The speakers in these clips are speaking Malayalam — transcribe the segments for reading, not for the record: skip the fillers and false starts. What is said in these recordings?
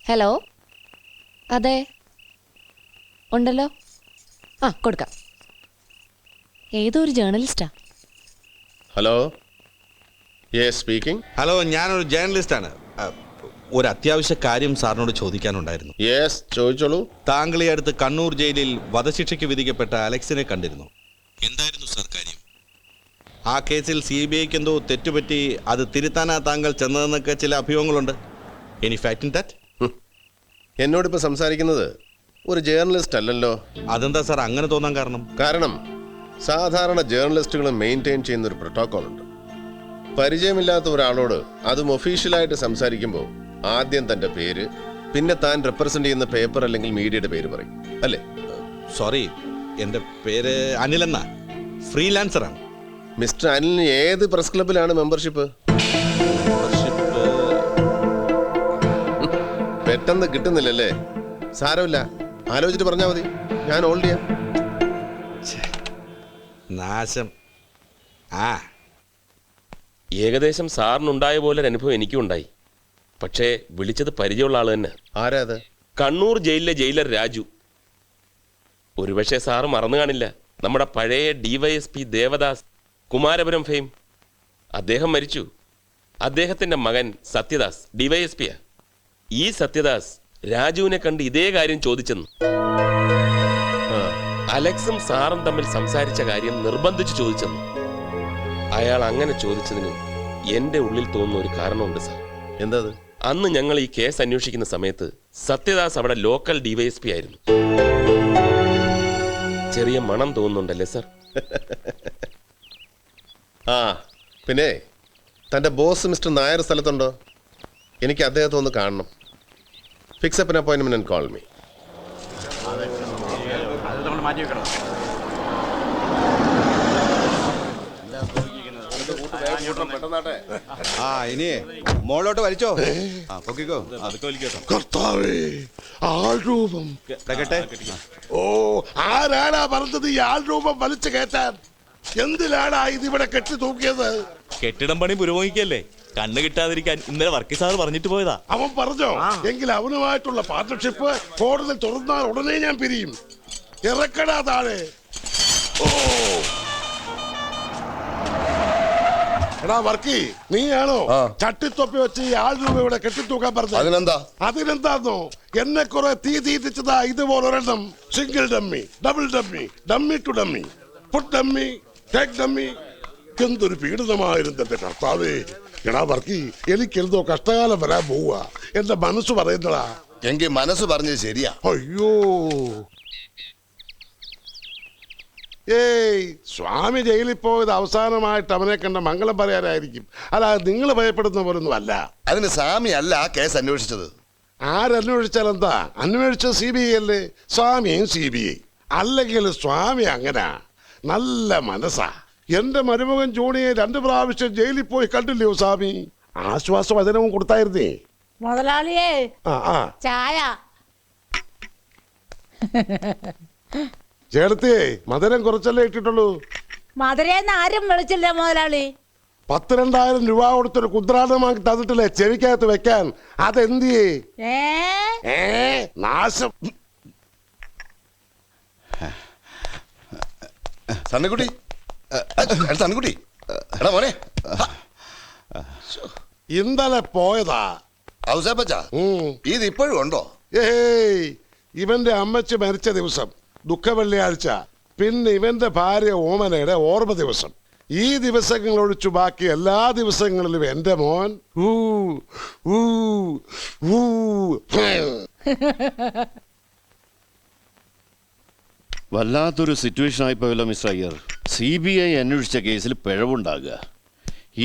ഹലോ, അതെ, ഉണ്ടല്ലോ. ആ, കൊടുക്കാം. ഏതോ ഒരു ജേർണലിസ്റ്റാ. Hello, yes speaking. ഹലോ, ഞാനൊരു ജേർണലിസ്റ്റാണ്. ഒരു അത്യാവശ്യ കാര്യം സാറിനോട് ചോദിക്കാനുണ്ടായിരുന്നു. യെസ്, ചോദിച്ചോളൂ. താങ്കൾ ഈ അടുത്ത് കണ്ണൂർ ജയിലിൽ വധശിക്ഷയ്ക്ക് വിധിക്കപ്പെട്ട അലക്സിനെ കണ്ടിരുന്നു. എന്തായിരുന്നു സാർ കാര്യം? ആ കേസിൽ CBIക്ക് എന്തോ തെറ്റുപറ്റി, അത് തിരുത്താനാ താങ്കൾ ചെന്നതെന്നൊക്കെ ചില അഭിയോഗങ്ങളുണ്ട്. Any fact in that? എന്നോടിപ്പോൾ സംസാരിക്കുന്നത് ഒരു ജേർണലിസ്റ്റ് അല്ലല്ലോ. അതെന്താ സാർ അങ്ങനെ തോന്നാൻ കാരണം? കാരണം സാധാരണ ജേർണലിസ്റ്റുകൾ മെയിൻറ്റെയിൻ ചെയ്യുന്ന ഒരു പ്രോട്ടോകോൾ ഉണ്ട്. പരിചയമില്ലാത്ത ഒരാളോട് അതും ഒഫീഷ്യലായിട്ട് സംസാരിക്കുമ്പോൾ ആദ്യം തൻ്റെ പേര്, പിന്നെ താൻ റെപ്രസെന്റ് ചെയ്യുന്ന പേപ്പർ അല്ലെങ്കിൽ മീഡിയയുടെ പേര് പറയും, അല്ലേ? സോറി, എൻ്റെ പേര് അനിലെന്ന, ഫ്രീലാൻസറാണ്. മിസ്റ്റർ അനിലിന് ഏത് പ്രസ് ക്ലബിലാണ് മെമ്പർഷിപ്പ്? പെട്ടെന്ന് കിട്ടുന്നില്ലല്ലേ? സാരമില്ല, ആലോചിച്ചിട്ട് പറഞ്ഞാൽ മതി, ഞാൻ ഹോൾഡ് ചെയ്യാം. നാശം. ഏകദേശം സാറിനുണ്ടായ പോലെ ഒരു അനുഭവം എനിക്കും ഉണ്ടായി. പക്ഷേ വിളിച്ചത് പരിചയമുള്ള ആൾ തന്നെ. ആരാ അത്? കണ്ണൂർ ജയിലിലെ ജയിലർ രാജു. ഒരുപക്ഷെ സാറ് മറന്നു കാണില്ല, നമ്മുടെ പഴയ DYSP ദേവദാസ്, കുമാരപുരം ഫെയിം. അദ്ദേഹം മരിച്ചു. അദ്ദേഹത്തിൻ്റെ മകൻ സത്യദാസ് DYSPയാ. ഈ സത്യദാസ് രാജുവിനെ കണ്ട് ഇതേ കാര്യം ചോദിച്ചെന്നു. അലക്സും സാറും തമ്മിൽ സംസാരിച്ച കാര്യം നിർബന്ധിച്ച് ചോദിച്ചെന്നു. അയാൾ അങ്ങനെ ചോദിച്ചതിന് എൻ്റെ ഉള്ളിൽ തോന്നുന്ന ഒരു കാരണമുണ്ട് സാർ. എന്താ? അന്ന് ഞങ്ങൾ ഈ കേസ് അന്വേഷിക്കുന്ന സമയത്ത് സത്യദാസ് അവിടെ ലോക്കൽ DYSP ആയിരുന്നു. ചെറിയ മണം തോന്നുന്നുണ്ടല്ലേ സാർ? ആ, പിന്നെ തൻ്റെ ബോസ് മിസ്റ്റർ നായർ സ്ഥലത്തുണ്ടോ? എനിക്ക് അദ്ദേഹത്തെ ഒന്ന് കാണണം. Fix up an appointment and call me. ഇനി മോളോട്ട് വലിച്ചോ. പൊക്കിക്കോ. കർത്താവേ, ആൾരൂപം. ഓ, ആരാടാ പറഞ്ഞത് ഈ ആൾരൂപം വലിച്ചു കയറ്റാൻ? എന്തിനാടാ ഇതിവിടെ കെട്ടി തൂക്കിയത്? കെട്ടിടം പണി പുരോഗമിക്കല്ലേ, കണ്ണ് കിട്ടാതിരിക്കാൻ ഇന്നലെ വർക്കി സാർ പറഞ്ഞിട്ട് പോയതാ. അവൻ പറഞ്ഞോ? എങ്കിൽ അവനുമായിട്ടുള്ള പാർട്ണർഷിപ്പ് കോടതി തുറന്നാൽ ഉടനെ ഞാൻ പിരിയും. ഇറക്കടാ താഴെ. ഓ, എടാ വർക്കി, നീയാണോ ചട്ടിത്തൊപ്പി വെച്ച് ഈ ആൾരൂപ ഇവിടെ കെട്ടിത്തൂക്കാൻ പറഞ്ഞത്? അതിനെന്താന്നോ, എന്നെ കുറെ തീറ്റിച്ചതാ ഇതുപോലൊരെണ്ണം. Single dummy, double dummy, dummy to dummy, food dummy, take dummy. എന്തൊരു പീഡനമായിരുന്നു എന്റെ കർത്താവേ. എടാ വർക്കി, എനിക്കെന്തോ കഷ്ടകാലം വരാൻ പോവുക. എന്റെ മനസ്സ് പറയുന്നടാ. എങ്കിൽ മനസ്സ് പറഞ്ഞത് ശരിയാ. അയ്യോ, ഏയ്, സ്വാമി ജയിലിൽ പോയത് അവസാനമായിട്ട് അവനെ കണ്ട മംഗളം പറയാനായിരിക്കും. അല്ല, നിങ്ങൾ ഭയപ്പെടുന്ന പോലൊന്നും അല്ല. അതിന് സ്വാമി അല്ല ആ കേസ് അന്വേഷിച്ചത്. ആരന്വേഷിച്ചാൽ എന്താ? അന്വേഷിച്ചത് CBI അല്ലേ? സ്വാമിയും CBI. അല്ലെങ്കിൽ സ്വാമി അങ്ങനെ നല്ല മനസ്സാ. എന്റെ മരുമകൻ ജോണിയെ 2 പ്രാവശ്യം ജയിലിൽ പോയി കണ്ടില്ലയോ സ്വാമി? ആശ്വാസവചനവും കൊടുത്തായിരുന്നേ. മുതലാളിയേ, ചായ. ചേർത്തിയേ, മധുരം കുറച്ചല്ലേ ഇട്ടിട്ടുള്ളൂ. മധുരേന്ന് ആരും വിളിച്ചില്ല മുതലാളി. 10,000-2,000 രൂപ കൊടുത്തൊരു കുദ്രാടമാക്കി തന്നിട്ടില്ലേ ചെവിക്കകത്ത് വെക്കാൻ? അതെന്തിയേ? നാശം. സണ്ണക്കുട്ടി, സണ്ണക്കുട്ടി, എടാ മോനെ, ഇന്നലെ പോയതാ. ഇത് ഇപ്പോഴും ഉണ്ടോ? ഏയ്, ഇവന്റെ അമ്മച്ചി മരിച്ച ദിവസം ദുഃഖ വെള്ളിയാഴ്ച, പിന്നെ ഇവന്റെ ഭാര്യ ഓമനയുടെ ഓർമ്മ ദിവസം. ഈ ദിവസങ്ങൾ ഒഴിച്ചു ബാക്കി എല്ലാ ദിവസങ്ങളിലും എന്റെ മോൻ വല്ലാത്തൊരു സിറ്റുവേഷൻ ആയിപ്പോയല്ലോ മിസ്റ്റർ അയ്യർ. CBI അന്വേഷിച്ച കേസിൽ പിഴവുണ്ടാകുക.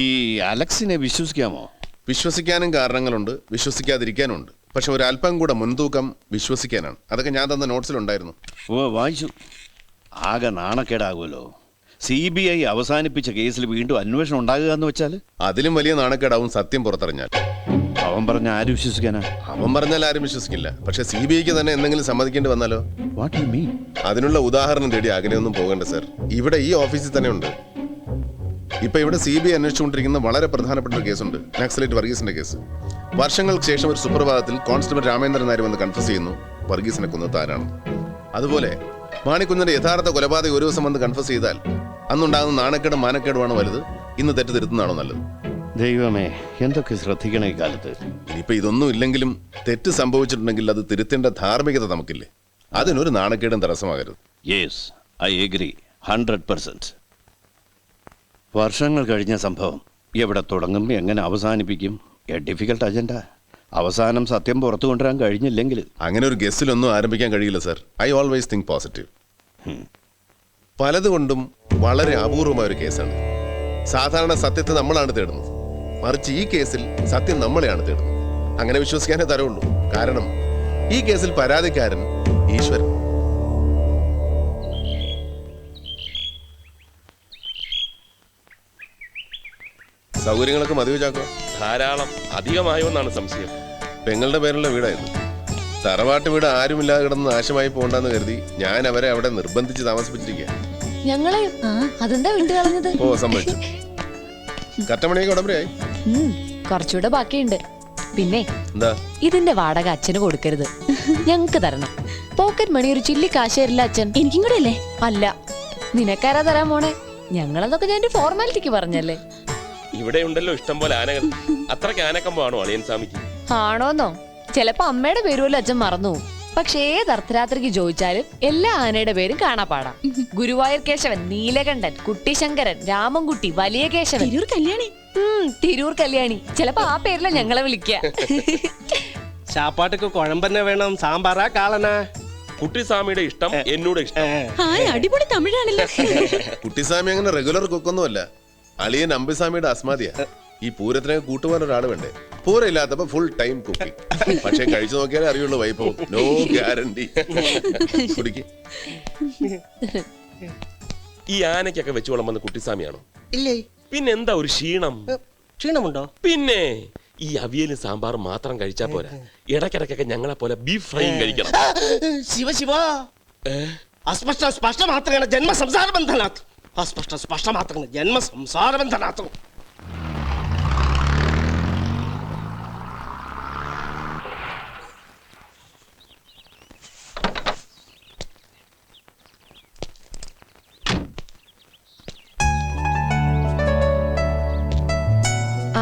ഈ അലക്സിനെ വിശ്വസിക്കാമോ? വിശ്വസിക്കാനും കാരണങ്ങളുണ്ട്, വിശ്വസിക്കാതിരിക്കാനുണ്ട്. പക്ഷെ ഒരല്പം കൂടെ മുൻതൂക്കം വിശ്വസിക്കാനാണ്. അതൊക്കെ ഞാൻ തന്ന നോട്ട്സിലുണ്ടായിരുന്നു. വായിച്ചു. ആകെ നാണക്കേടാകുമല്ലോ. CBI അവസാനിപ്പിച്ച കേസിൽ വീണ്ടും അന്വേഷണം ഉണ്ടാകുക എന്ന് വെച്ചാൽ അതിലും വലിയ നാണക്കേടാവും സത്യം പുറത്തറിഞ്ഞാൽ. അവൻ പറഞ്ഞ ആര് വിശ്വസിക്കാനാ? അവൻ പറഞ്ഞാൽ ആരും വിശ്വസിക്കില്ല. പക്ഷെ CBIക്ക് തന്നെ എന്തെങ്കിലും സമ്മതിക്കേണ്ടി വന്നാലോ? What you mean? അതിനുള്ള ഉദാഹരണം തേടി അകലെയൊന്നും പോകണ്ട സർ. ഇവിടെ ഈ ഓഫീസിൽ തന്നെ ഉണ്ട്. ഇപ്പൊ ഇവിടെ CBI അന്വേഷിച്ചുകൊണ്ടിരിക്കുന്ന വളരെ പ്രധാനപ്പെട്ട ഒരു കേസുണ്ട്, നക്സലൈറ്റ് വർഗീസിന്റെ കേസ്. വർഷങ്ങൾക്ക് ശേഷം ഒരു സുപ്രഭാതത്തിൽ കോൺസ്റ്റബിൾ രാമേന്ദ്രൻ നായർ വന്ന് കൺഫ്യൂസ് ചെയ്യുന്നു വർഗീസിനെ കൊന്നത് താനാണ്. അതുപോലെ മാണിക്കുഞ്ഞിന്റെ യഥാർത്ഥ കൊലപാതകം ഒരു ദിവസം വന്ന് കൺഫ്യൂസ് ചെയ്താൽ അന്നുണ്ടാകുന്ന നാണക്കേടും മാനക്കേടുമാണ് വലുത്. ഇന്ന് തെറ്റ് തിരുത്തുന്നതാണോ നല്ലത്? ദൈവമേ, എന്തൊക്കെ ശ്രദ്ധിക്കണം ഈ കാലത്ത്. ഇനിയിപ്പോ ഇതൊന്നും ഇല്ലെങ്കിലും തെറ്റ് സംഭവിച്ചിട്ടുണ്ടെങ്കിൽ അത് തിരുത്തേണ്ട ധാർമ്മികത നമുക്കില്ലേ? അതിനൊരു നാണക്കേടും തടസ്സമാകരുത്. Yes, I agree 100%. വർഷങ്ങൾ കഴിഞ്ഞ സംഭവം എവിടെ തുടങ്ങും, എങ്ങനെ അവസാനിപ്പിക്കും? A difficult agenda. അവസാനം സത്യം പുറത്തു കൊണ്ടുവരാൻ കഴിഞ്ഞില്ലെങ്കിൽ അങ്ങനെ ഒരു ഗസ്റ്റിലൊന്നും ആരംഭിക്കാൻ കഴിയില്ല sir. I always think positive. പലതുകൊണ്ടും വളരെ അപൂർവമായ ഒരു കേസാണ്. സാധാരണ സത്യത്തെ നമ്മളാണ് തേടുന്നത്, മറിച്ച് ഈ കേസിൽ സത്യം നമ്മളെയാണ് തേടുന്നത്. അങ്ങനെ വിശ്വസിക്കാനേ തരവുള്ളൂ. കാരണം ഈ കേസിൽ പരാതിക്കാരൻ ഈശ്വരൻ. സൗകര്യങ്ങളൊക്കെ മതിയോ ചാക്കോ? ധാരാളം, അധികമായോ എന്നാണ് സംശയം. പെങ്ങളുടെ പേരുള്ള വീടായിരുന്നു. തറവാട്ട് വീട് ആരുമില്ലാതെ കിടന്ന് നാശമായി പോകണ്ടെന്ന് കരുതി ഞാൻ അവരെ അവിടെ നിർബന്ധിച്ച് താമസിപ്പിച്ചിരിക്കുക. ഞങ്ങളെ അതെന്താ വിട്ടു കളഞ്ഞത്? ഓ, സമ്മതിച്ചു. കറ്റമണിയൊക്കെ ഉടമ്പടിയായി. കുറച്ചുകൂടെ ബാക്കിയുണ്ട്. പിന്നെ എന്താ? ഇതിന്റെ വാടക അച്ഛന് കൊടുക്കരുത്, ഞങ്ങക്ക് തരണം. പോക്കറ്റ് മണി ഒരു ചില്ലി കാശ് തരില്ല അച്ഛൻ. എനിക്കും കൂടെ അല്ലേ? അല്ല, നിനക്കാരാ തരാൻ പോണേ? ഞങ്ങളതൊക്കെ ഞാൻ ഫോർമാലിറ്റിക്ക് പറഞ്ഞല്ലേ. ഇവിടെ ഉണ്ടല്ലോ ഇഷ്ടം പോലെ ആനകൾ. അത്രയ്ക്ക് ആനക്കമ്പോ ആണോ അളിയൻ സ്വാമിക്ക്? ആണോന്നോ? ചിലപ്പോ അമ്മയുടെ പേരുമല്ലോ അച്ഛൻ മറന്നു. പക്ഷേ ഏത് അർദ്ധരാത്രിക്ക് ചോദിച്ചാലും എല്ലാ ആനയുടെ പേരും കാണാപ്പാടാം. ഗുരുവായൂർ കേശവൻ, നീലകണ്ഠൻ, കുട്ടിശങ്കരൻ, രാമൻകുട്ടി, വലിയ കേശവൻ, തിരൂർ കല്യാണി. തിരൂർ കല്യാണി. ചിലപ്പോ ആ പേരില ഞങ്ങളെ വിളിക്ക. ചാപ്പാട്ടക്ക് കുഴമ്പന്നെ വേണം, സാമ്പാറാ കാളനാ? കുട്ടിസ്വാമിയുടെ ഇഷ്ടം എന്നോട് ഇഷ്ടം. അടിപൊളി തമിഴാണല്ലോ. കുട്ടിസ്വാമി അങ്ങനെ റെഗുലർ കുക്കൊന്നുമല്ല. അളിയൻ അമ്പിസ്വാമിയുടെ അസ്മാദിയാ. ഈ പൂരത്തിനൊക്കെ കൂട്ടുപോകാൻ ഒരാൾ വേണ്ടേ? പൂരം ഇല്ലാത്തപ്പോ ഫുൾ ടൈം കുക്കിംഗ്. പക്ഷെ കഴിച്ചു നോക്കിയാലേ അറിയുള്ളൂ വൈഭവം. No guarantee. കുടിക്ക്. ഈ ആനയ്ക്കൊക്കെ വെച്ച് വിളമ്പുന്ന കുട്ടിസ്വാമിയാണോ? ഇല്ലേ. പിന്നെ എന്താ ഒരു ക്ഷീണം? ക്ഷീണമുണ്ടോ? പിന്നെ ഈ അവിയലും സാമ്പാറും മാത്രം കഴിച്ചാ പോരാ, ഇടയ്ക്കിടയ്ക്കൊക്കെ ഞങ്ങളെ പോലെ ബീഫ് ഫ്രൈയും കഴിക്കണം. ശിവ ശിവ, അസ്പഷ്ട സ്പഷ്ട മാത്രമാണ് ജന്മ സംസാര ബന്ധനാഥ്. അസ്പഷ്ട സ്പഷ്ട മാത്രമാണ് ജന്മ സംസാര ബന്ധനാഥ്.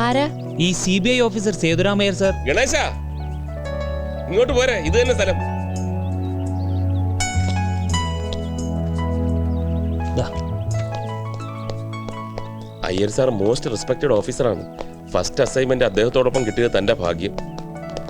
ആരാ? ഈ CBI officer Sethurama Iyer sir. Ganesha, ഇങ്ങോട്ട് പോരെ, ഇത് തന്നെ സ്ഥലം. അയ്യർ സാർ മോസ്റ്റ് റെസ്പെക്റ്റഡ് ഓഫീസറാണ്. ഫസ്റ്റ് അസൈൻമെന്റ് അദ്ദേഹത്തോടൊപ്പം കിട്ടിയത് തന്റെ ഭാഗ്യം.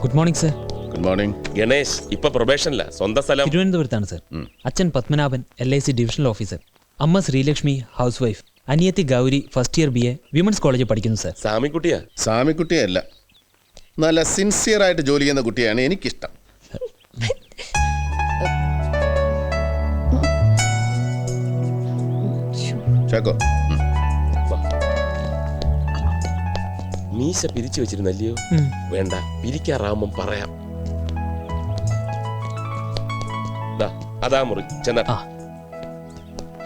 Good morning sir. Good morning. Ganesh ഇപ്പൊ പ്രൊബേഷനില്ല. സ്വന്തം സ്ഥലം തിരുവനന്തപുരത്താണ് സർ. അച്ഛൻ പത്മനാഭൻ LIC ഡിവിഷണൽ ഓഫീസർ. അമ്മ ശ്രീലക്ഷ്മി ഹൗസ് വൈഫ്. അനിയത്തി Gauri first year BA women's കോളേജിൽ പഠിക്കുന്നു സർ. സാമിക്കുട്ടിയാ? സാമിക്കുട്ടിയല്ല, നല്ല സിൻസിയർ ആയിട്ട് ജോലി ചെയ്യുന്ന കുട്ടിയാണ് എനിക്കിഷ്ടം. ചാക്കോ, മീശ പിരിച്ചു വെച്ചിരുന്നല്ലയോ? വേണ്ട, പിരിക്കാറാവുമ്പം പറയാം. അതാ മുറി ചെന്ന.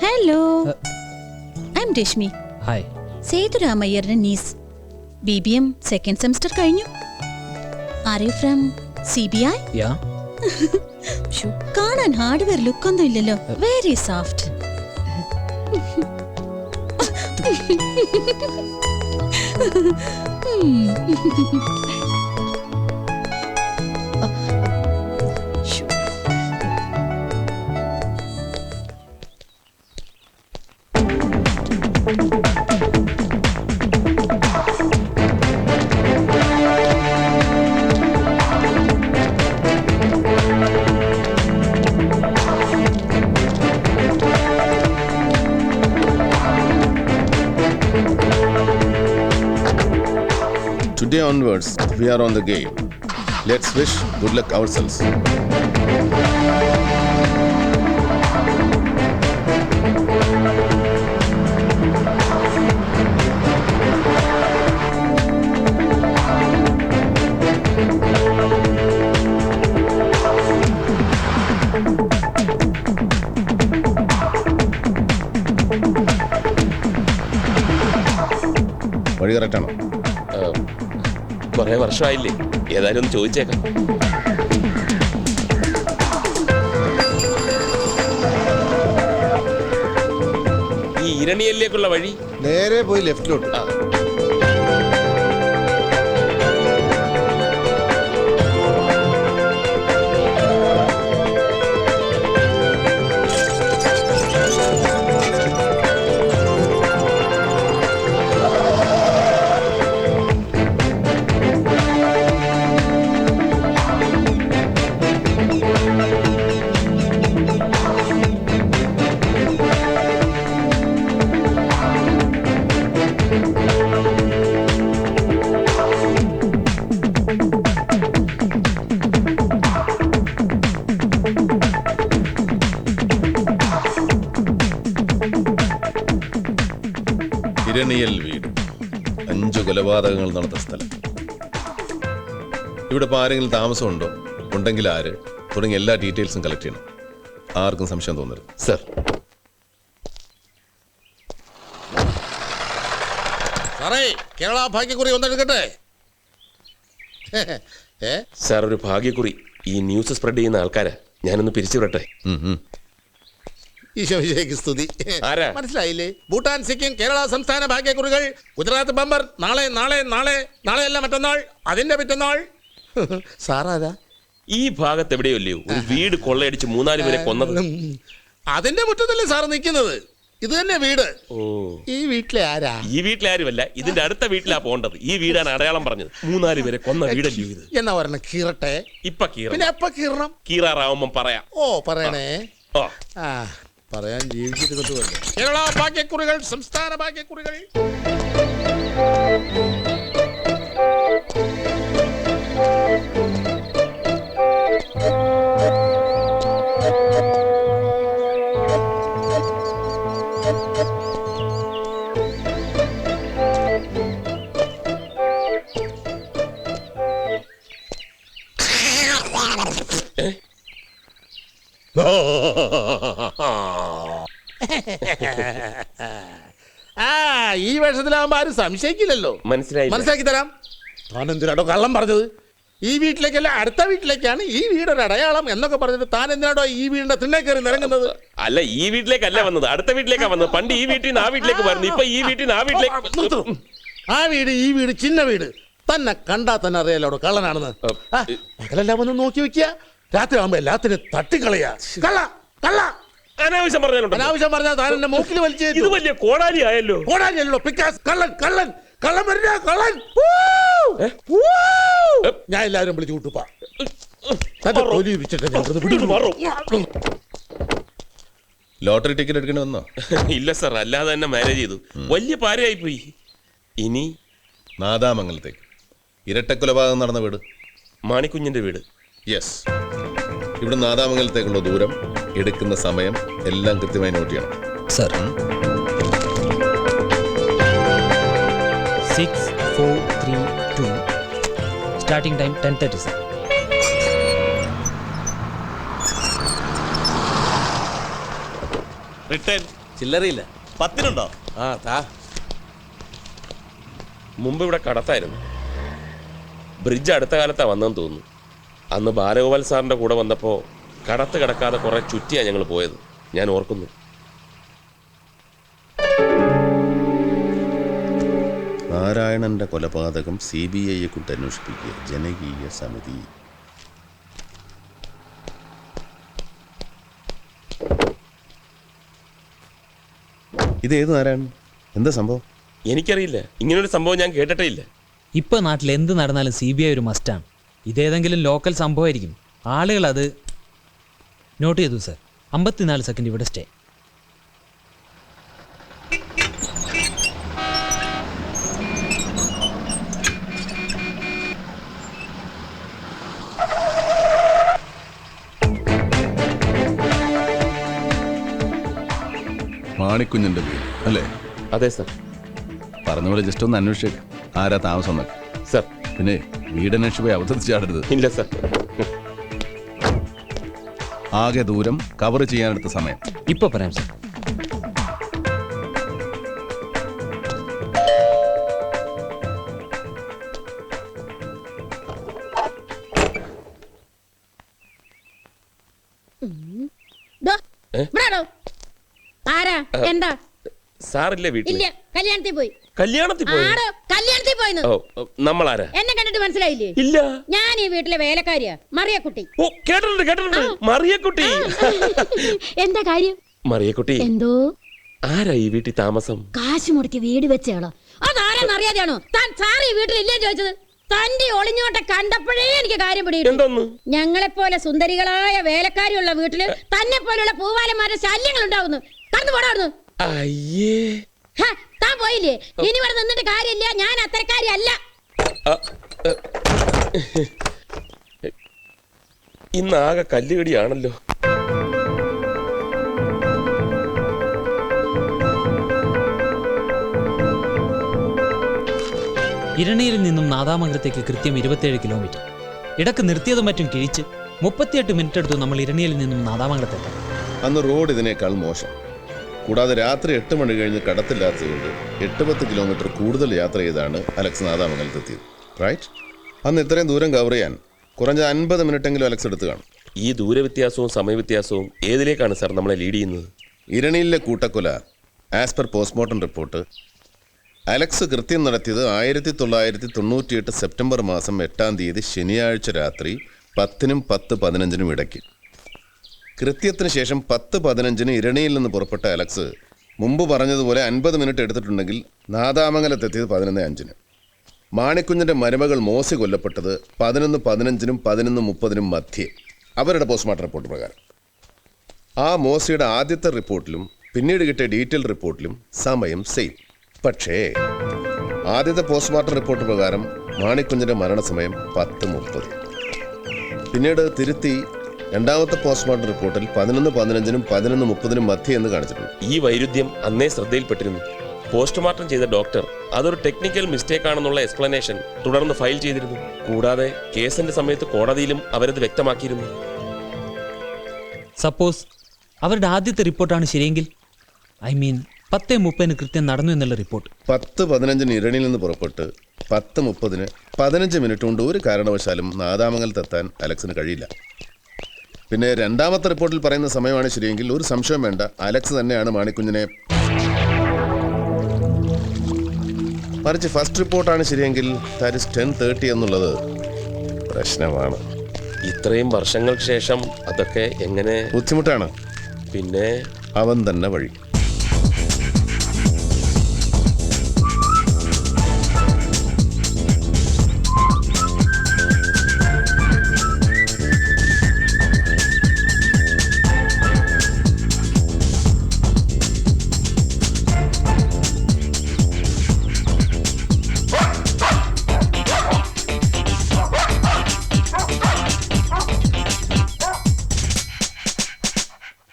Hello, I am Rashmi. Hi. സേതുരാമയ്യരുടെ നീസ്. BBM സെക്കൻഡ് സെമസ്റ്റർ കഴിഞ്ഞു. Are you from CBI? Yeah. കാണാൻ ഹാർഡ്വെയർ ലുക്ക് ഒന്നും ഇല്ലല്ലോ. Very soft. Today onwards, we are on the game. Let's wish good luck ourselves. വഴി കറക്റ്റാണോ? കുറെ വർഷമായില്ലേ, ഏതായാലും ഒന്ന് ചോദിച്ചേക്കാം. ഈ ഇരണിയല്ലേക്കുള്ള വഴി നേരെ പോയി ലെഫ്റ്റിലോട്ട്. ഇരണിയൽ വീട്, 5 കൊലപാതകങ്ങൾ നടന്ന സ്ഥലം. ഇവിടെ ഇപ്പോൾ ആരെങ്കിലും താമസമുണ്ടോ, ഉണ്ടെങ്കിൽ ആര്, തുടങ്ങിയ എല്ലാ ഡീറ്റെയിൽസും കളക്ട് ചെയ്യണം. ആർക്കും സംശയം തോന്നരുത്. സർ. കേരള ഭാഗ്യക്കുറി ഒന്നെടുക്കട്ടെ. സാർ, ഒരു ഭാഗ്യക്കുറി. ഈ ന്യൂസ് സ്പ്രെഡ് ചെയ്യുന്ന ആൾക്കാരാ, ഞാനൊന്ന് പിരിച്ചു വിടട്ടെ. ഈശോയ്ക്ക് സ്തുതി. ആരാ? മനസ്സിലായില്ലേ? ഭൂട്ടാൻ, സിക്കിം, കേരള സംസ്ഥാന ഭാഗ്യക്കുറികൾ. ഗുജറാത്ത് ബമ്പർ നാളെ നാളെ നാളെ നാളെയല്ല മറ്റന്നാൾ, അതിന്റെ പിറ്റന്നാൾ. സാറാരാ? ഈ ഭാഗത്ത് എവിടെയല്ലയോ ഒരു വീട് കൊള്ളയടിച്ച് 3-4 പേരെ കൊന്നത്? അതിന്റെ മുറ്റത്തല്ലേ സാർ നിൽക്കുന്നത്? ഇത് തന്നെ വീട്. ഓ, ഈ വീട്ടിലെ ആരാ? ഈ വീട്ടിലെ ആരുമല്ല, ഇതിന്റെ അടുത്ത വീട്ടിലാ പോണ്ടത്. ഈ വീടാണ് അടയാളം പറഞ്ഞത്. 3-4 പേരെ കൊന്ന വീടല്ലയോ ഇത്? എന്നാ പറഞ്ഞ കീറട്ടെ. ഇപ്പൊ പിന്നെ എപ്പ കീറണം? കീറാറാവുമ്പം പറയാം. ഓ പറയണേ. ഓ, പറയാൻ ജീവിച്ചിരുന്നിട്ട് വേണ്ട. കേരള ഭാഗ്യക്കുറികൾ, സംസ്ഥാന ഭാഗ്യക്കുറികൾ. ഈ വേഷത്തിലാവുമ്പോ ആരും സംശയിക്കില്ലല്ലോ. മനസ്സിലാക്കി തരാം. താൻ എന്തിനാടോ കള്ളം പറഞ്ഞത്? ഈ വീട്ടിലേക്കല്ല, അടുത്ത വീട്ടിലേക്കാണ് ഈ വീടൊരു അടയാളം എന്നൊക്കെ പറഞ്ഞിട്ട് താൻ എന്തിനാടോ ഈ വീടിന്റെ തിണ്ണേ കയറി നിറങ്ങുന്നത്? അല്ല, ഈ വീട്ടിലേക്കല്ല വന്നത്, അടുത്ത വീട്ടിലേക്കാ വന്നത്. പണ്ട് ഈ വീട്ടിൽ നിന്ന് ആ വീട്ടിലേക്ക് വരുന്നു, ഇപ്പൊ ഈ വീട്ടിൽ നിന്ന് ആ വീട്ടിലേക്ക്. ആ വീട് ഈ വീട് ചിന്ന വീട് തന്നെ കണ്ടാ തന്നെ അറിയാലോ കള്ളനാണെന്ന്. പകലെല്ലാം ഒന്ന് നോക്കി വെക്കുക, രാത്രി ആവുമ്പോ എല്ലാത്തിനും തട്ടിക്കളയാ. കള്ള കള്ള അനാവശ്യം പറഞ്ഞാലുണ്ട്. അനാവശ്യം പറഞ്ഞാൽ താൻ എന്റെ മൂക്കിൽ വലിച്ചു. ഇത് വലിയ കോടാലി ആയല്ലോ. കോടാലിയല്ലോ, പിക്കാസ്. കള്ളൻ കള്ളൻ കള്ളൻ വരുന്ന കള്ളൻ. ഞാൻ എല്ലാവരും വിളിച്ചു കൂട്ടുപ്പാ. ലോട്ടറി ടിക്കറ്റ് എടുക്കേണ്ടി വന്നോ? ഇല്ല സർ, അല്ലാതെ തന്നെ മാനേജ് ചെയ്തു. വലിയ പാരയായി പോയി. ഇനി നാദാമംഗലത്തേക്ക് ഇരട്ടക്കൊലപാതകം നടന്ന വീട് മാണിക്കുഞ്ഞിന്റെ വീട്. യെസ്. ഇവിടെ നാദാമംഗലത്തേക്കുള്ള ദൂരം, എടുക്കുന്ന സമയം എല്ലാം കൃത്യമായി നോട്ട് ചെയ്യണം. Sir 6432 starting time 10:30 sir. Return ചില്ലറയില്ല. 10-നുണ്ടോ? മുമ്പ് ഇവിടെ കടത്തായിരുന്നു. ബ്രിഡ്ജ് അടുത്ത കാലത്താ വന്നെന്ന് തോന്നുന്നു. അന്ന് ബാലഗോപാൽ സാറിന്റെ കൂടെ വന്നപ്പോൾ കടത്ത് കിടക്കാതെ കുറെ ചുറ്റിയാ ഞങ്ങൾ പോയത്, ഞാൻ ഓർക്കുന്നു. നാരായണന്റെ കൊലപാതകം CBIയെ കൊണ്ട് അന്വേഷിപ്പിക്കുക, ജനകീയ സമിതി. ഇതേത് നാരായണൻ? എന്താ സംഭവം? എനിക്കറിയില്ല, ഇങ്ങനൊരു സംഭവം ഞാൻ കേട്ടിട്ടേ ഇല്ല. ഇപ്പോൾ നാട്ടിൽ എന്ത് നടന്നാലും CBI ഒരു മസ്റ്റാണ്. ഇതേതെങ്കിലും ലോക്കൽ സംഭവമായിരിക്കും. ആളുകൾ അത് നോട്ട് ചെയ്തു സർ. 54 സെക്കൻഡ് ഇവിടെ സ്റ്റേ. മാണിക്കുഞ്ഞിന്റെ വീട് അല്ലേ? അതെ സർ. പറഞ്ഞ പോലെ ജസ്റ്റ് ഒന്ന് അന്വേഷിച്ചേക്ക്, ആരാ താമസം എന്നൊക്കെ. സർ. പിന്നെ വീടന്വേഷിച്ച് പോയി അബദ്ധത്തിൽ ചാടരുത്. ഇല്ല സർ. ആകെ ദൂരം, കവർ ചെയ്യാനെടുത്ത സമയം ഇപ്പോൾ പറയാം സർ. ഇവിടാണോ? ആരാ? എന്താ? സാറില്ലേ വീട്ടിൽ? ഇല്ല, കല്യാണത്തിൽ പോയി. കല്യാണത്തിൽ പോയി? ആടോ, കല്യാണത്തിൽ പോയിന്ന്. നമ്മളാരാ? എന്നെ കണ്ടിട്ട് മനസ്സിലായില്ലേ? ഇല്ല. ഞാൻ ഈ വീട്ടിലെ വേലക്കാരിയാ, മറിയക്കുട്ടി. ഓ, കേട്ടിട്ടുണ്ട്. മറിയക്കുട്ടി. എന്താ കാര്യം? മറിയക്കുട്ടി, എന്തോ? ആരാ ഈ വീട്ടിൽ താമസം? കാശ് മുടക്കി വീട് വെച്ചയാളോ? അതാരെന്നറിയാതെയാണോ താൻ സാറ് ഈ വീട്ടിൽ ഇല്ലേ ചോദിച്ചത്? തന്റെ ഒളിഞ്ഞോട്ടെ കണ്ടപ്പോഴേ എനിക്ക് കാര്യം പിടിയിട്ടു. ഞങ്ങളെപ്പോലെ സുന്ദരികളായ വേലക്കാരിയുള്ള വീട്ടില് തന്നെ പോലുള്ള പൂവാലന്മാരുടെ ശല്യങ്ങൾ ഉണ്ടാവുന്നു. കടന്നു പോടാവുന്നു. അയ്യേ, താൻ പോയില്ലേ? ഇനി ഇവിടെ നിന്നിട്ട് കാര്യമില്ല. ഞാൻ അത്തരക്കാരി അല്ല. ഇന്നാകെ കല്ലുകടിയാണല്ലോ. ഇരണിയിൽ നിന്നും നാദാമംഗലത്തേക്ക് കൃത്യം 27 കിലോമീറ്റർ. ഇടക്ക് നിർത്തിയതും മറ്റും കിഴിച്ച് 38 മിനിറ്റ് എടുത്തു നമ്മൾ ഇരണിയിൽ നിന്നും നാദാമംഗലത്തെത്താൻ. അന്ന് റോഡ് ഇതിനേക്കാൾ മോശം. കൂടാതെ രാത്രി 8 മണി കഴിഞ്ഞ് കടത്തില്ലാത്തതുകൊണ്ട് 8-10 കിലോമീറ്റർ കൂടുതൽ യാത്ര ചെയ്താണ് അലക്സ് നാദാമംഗലത്തെത്തിയത്. റൈറ്റ്? അന്ന് ഇത്രയും ദൂരം കവർ ചെയ്യാൻ കുറഞ്ഞ 50 മിനിറ്റെങ്കിലും അലക്സ് എടുത്തു കാണും. ഈ ദൂരവ്യത്യാസവും സമയവ്യത്യാസവും ഏതിലേക്കാണ് സാർ നമ്മളെ ലീഡ് ചെയ്യുന്നത്? ഇരണിയിലെ കൂട്ടക്കൊല as per postmortem report Alex കൃത്യം നടത്തിയത് 1998 സെപ്റ്റംബർ മാസം 8-ാം തീയതി ശനിയാഴ്ച രാത്രി 10-നും 10:15-നും ഇടയ്ക്ക്. കൃത്യത്തിന് ശേഷം 10:15-ന് ഇരണിയിൽ നിന്ന് പുറപ്പെട്ട അലക്സ് മുമ്പ് പറഞ്ഞതുപോലെ 50 മിനിറ്റ് എടുത്തിട്ടുണ്ടെങ്കിൽ നാദാമംഗലത്തെത്തിയത് 11:05-ന്. മാണിക്കുഞ്ഞിൻ്റെ മരുമകൾ മോസി കൊല്ലപ്പെട്ടത് 11:15-നും 11:30-നും മധ്യേ, അവരുടെ പോസ്റ്റ്മോർട്ടം റിപ്പോർട്ട് പ്രകാരം. ആ മോസിയുടെ ആദ്യത്തെ റിപ്പോർട്ടിലും പിന്നീട് കിട്ടിയ ഡീറ്റെയിൽ റിപ്പോർട്ടിലും സമയം സെയിം. പക്ഷേ ആദ്യത്തെ പോസ്റ്റ്മോർട്ടം റിപ്പോർട്ട് പ്രകാരം മാണിക്കുഞ്ഞിൻ്റെ മരണസമയം 10:30. പിന്നീട് തിരുത്തി രണ്ടാമത്തെ പോസ്റ്റ്മോർട്ടം റിപ്പോർട്ടിൽ 11:15-നും 11:30-നും മധ്യ എന്ന് കാണിച്ചിട്ടുണ്ട്. ഈ വൈരുദ്ധ്യം അന്നേ ശ്രദ്ധയിൽപ്പെട്ടിരുന്നു. പോസ്റ്റ്മോർട്ടം ചെയ്ത ഡോക്ടർ അതൊരു ടെക്നിക്കൽ മിസ്റ്റേക്ക് ആണെന്നുള്ള എക്സ്പ്ലനേഷൻ തുടർന്ന് ഫയൽ ചെയ്തിരുന്നു. കൂടാതെ കേസിന്റെ സമയത്ത് കോടതിയിലും അവരത് വ്യക്തമാക്കിയിരുന്നു. സപ്പോസ് അവരുടെ ആദ്യത്തെ റിപ്പോർട്ടാണ് ശരിയെങ്കിൽ, ഐ മീൻ 10:30-ന് കൃത്യം നടന്നു എന്നുള്ള റിപ്പോർട്ട്. 10:15-ന് ഇരണിയിൽ നിന്ന് പുറപ്പെട്ട് 10:30-ന് 15 മിനിറ്റ് കൊണ്ട് ഒരു കാരണവശാലും നാദാമംഗലത്തെത്താൻ അലക്സിന് കഴിയില്ല. പിന്നെ രണ്ടാമത്തെ റിപ്പോർട്ടിൽ പറയുന്ന സമയമാണ് ശരിയെങ്കിൽ ഒരു സംശയം വേണ്ട, അലക്സ് തന്നെയാണ് മാണിക്കുഞ്ഞിനെ. മറിച്ച് ഫസ്റ്റ് റിപ്പോർട്ടാണ് ശരിയെങ്കിൽ ദാറ്റ് ഈസ് 10:30 എന്നുള്ളത് പ്രശ്നമാണ്. ഇത്രയും വർഷങ്ങൾക്ക് ശേഷം അതൊക്കെ എങ്ങനെ? ബുദ്ധിമുട്ടാണ്. പിന്നെ അവൻ തന്നെ വഴി.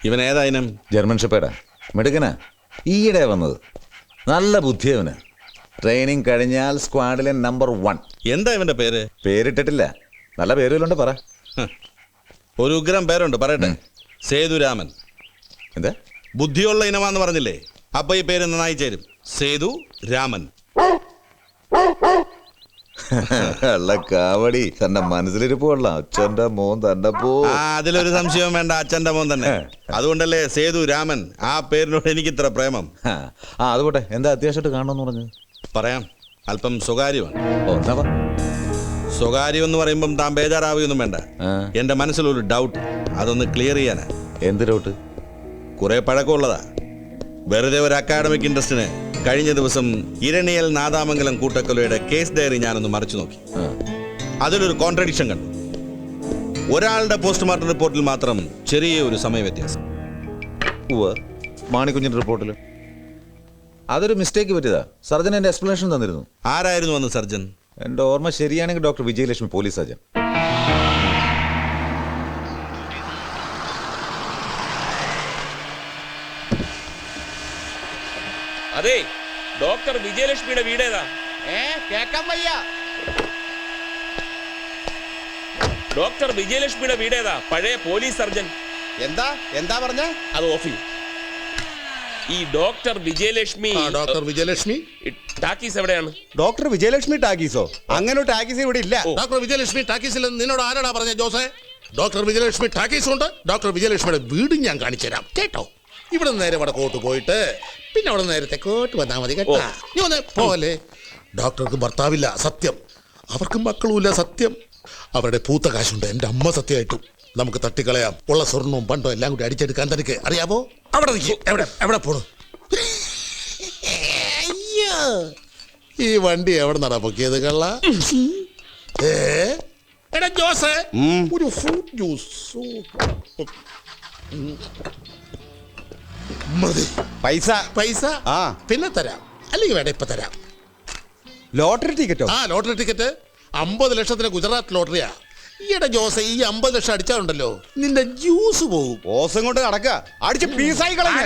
ഇവൻ ഏതാ ഇനം? ജർമ്മൻ ഷെപ്പേർഡാ. മിടുക്കനാ, ഈയിടെ വന്നത്. നല്ല ബുദ്ധിയവന്. ട്രെയിനിങ് കഴിഞ്ഞാൽ സ്ക്വാഡിലെ നമ്പർ 1. എന്താ ഇവന്റെ പേര്? പേരിട്ടിട്ടില്ല, നല്ല പേരുകളുണ്ട്. പറ. ഒരു ഉഗ്രം പേരുണ്ട്, പറയട്ടെ. സേതുരാമൻ. എന്താ? ബുദ്ധിയുള്ള ഇനമാന്ന് പറഞ്ഞില്ലേ, അപ്പൊ ഈ പേര് നന്നായി ചേരും. സേതു രാമൻ. അല്ല കാവടി, തന്റെ മനസ്സിലിരിപ്പ് കൊള്ളാം. അച്ഛന്റെ മോൻ തന്നെ പോ. അതിലൊരു സംശയവും വേണ്ട, അച്ഛന്റെ മോൻ തന്നെ. അതുകൊണ്ടല്ലേ സേതു രാമൻ. ആ പേരിനോട് എനിക്ക് ഇത്ര പ്രേമം. അതുപോട്ടെ, എന്താ അത്യാവശ്യമായിട്ട് കാണണമെന്ന് പറഞ്ഞു? പറയാം, അല്പം സ്വകാര്യമാണ്. എന്നാ പറ. സ്വകാര്യം എന്ന് പറയുമ്പം താൻ ബേജാറാവുകയൊന്നും വേണ്ട. എന്റെ മനസ്സിലൊരു ഡൗട്ട്, അതൊന്ന് ക്ലിയർ ചെയ്യാനാ. എന്ത് ഡൗട്ട്? കുറെ പഴക്കമുള്ളതാ. വെറുതെ ഒരു അക്കാഡമിക് ഇൻട്രസ്റ്റിന് കഴിഞ്ഞ ദിവസം ഇരണിയൽ നാദാമംഗലം കൂട്ടക്കൊലയുടെ കേസ് ഡയറി ഞാനൊന്ന് മറിച്ചു നോക്കി. അതിലൊരു കോൺട്രഡിക്ഷൻ കണ്ടു. ഒരാളുടെ പോസ്റ്റ്മോർട്ടം റിപ്പോർട്ടിൽ മാത്രം ചെറിയ ഒരു സമയ വ്യത്യാസം. മാണിക്കുഞ്ഞിന്റെ റിപ്പോർട്ടിൽ അതൊരു മിസ്റ്റേക്ക് പറ്റിയതാ. സർജൻ എന്റെ എക്സ്പ്ലനേഷൻ തന്നിരുന്നു. ആരായിരുന്നു അന്ന് സർജൻ? എന്റെ ഓർമ്മ ശരിയാണെങ്കിൽ ഡോക്ടർ വിജയലക്ഷ്മി, പോലീസ് സർജൻ. അതെ, ഡോക്ടർ വിജയലക്ഷ്മിയുടെ വീടേതാ? കേക്കാൻ വയ്യ. ഡോക്ടർ വിജയലക്ഷ്മിയുടെ വീടേതാ? പഴയ പോലീസ് സർജൻ. എന്താ പറഞ്ഞ? അത് ഓഫി. ഈ doctor Vijayalakshmi. Doctor Vijayalakshmi talkies എവിടെയാണ്? ഡോക്ടർ വിജയലക്ഷ്മി ടാക്കീസോ? അങ്ങനെ ടാക്കീസ് ഇവിടെ ഇല്ല. ഡോക്ടർ വിജയലക്ഷ്മി ടാക്കീസിൽ നിന്നോട് ആരാടാ പറഞ്ഞ ജോസേ? ഡോക്ടർ വിജയലക്ഷ്മി ടാക്കീസ് ഉണ്ട്. ഡോക്ടർ വിജയലക്ഷ്മിയുടെ വീടും ഞാൻ കാണിച്ചു തരാം കേട്ടോ. ഇവിടെ നിന്ന് നേരെ വടക്കോട്ട് പോയിട്ട് പിന്നെ അവിടെ നേരെ തെക്കോട്ട് വന്നാൽ മതി കേട്ടോ. നീ ഒന്ന് പോലെ. ഡോക്ടർക്ക് ഭർത്താവില്ല സത്യം, അവർക്ക് മക്കളുമില്ല സത്യം. അവരുടെ പൂത്ത കാശുണ്ട്, എൻ്റെ അമ്മ സത്യമായിട്ടും. നമുക്ക് തട്ടിക്കളയാം. ഉള്ള സ്വർണവും പണ്ടും എല്ലാം കൂടി അടിച്ചെടുക്കാൻ തനിക്ക് അറിയാവോ? അവിടെ നിൽക്കി. എവിടെ പോണു? അയ്യോ, ഈ വണ്ടി എവിടെ നടാ പൊക്കിയത് കള്ള? എടാ ജോസ്, ഒരു ഫ്രൂട്ട് ജ്യൂസ് മതി. പൈസ പിന്നെ തരാം, അല്ലെങ്കിൽ വേണ്ട ഇപ്പൊ തരാം. ലോട്ടറി ടിക്കറ്റോ? ആ ലോട്ടറി ടിക്കറ്റ് 50 ലക്ഷത്തിന് ഗുജറാത്ത് ലോട്ടറിയാ. ഈയിടെ ജോസ് ഈ 50 ലക്ഷം അടിച്ചാലുണ്ടല്ലോ നിന്റെ ജ്യൂസ് പോകും. ഓസം കൊണ്ട് നടക്കുക, അടിച്ച് പീസായി കളഞ്ഞ.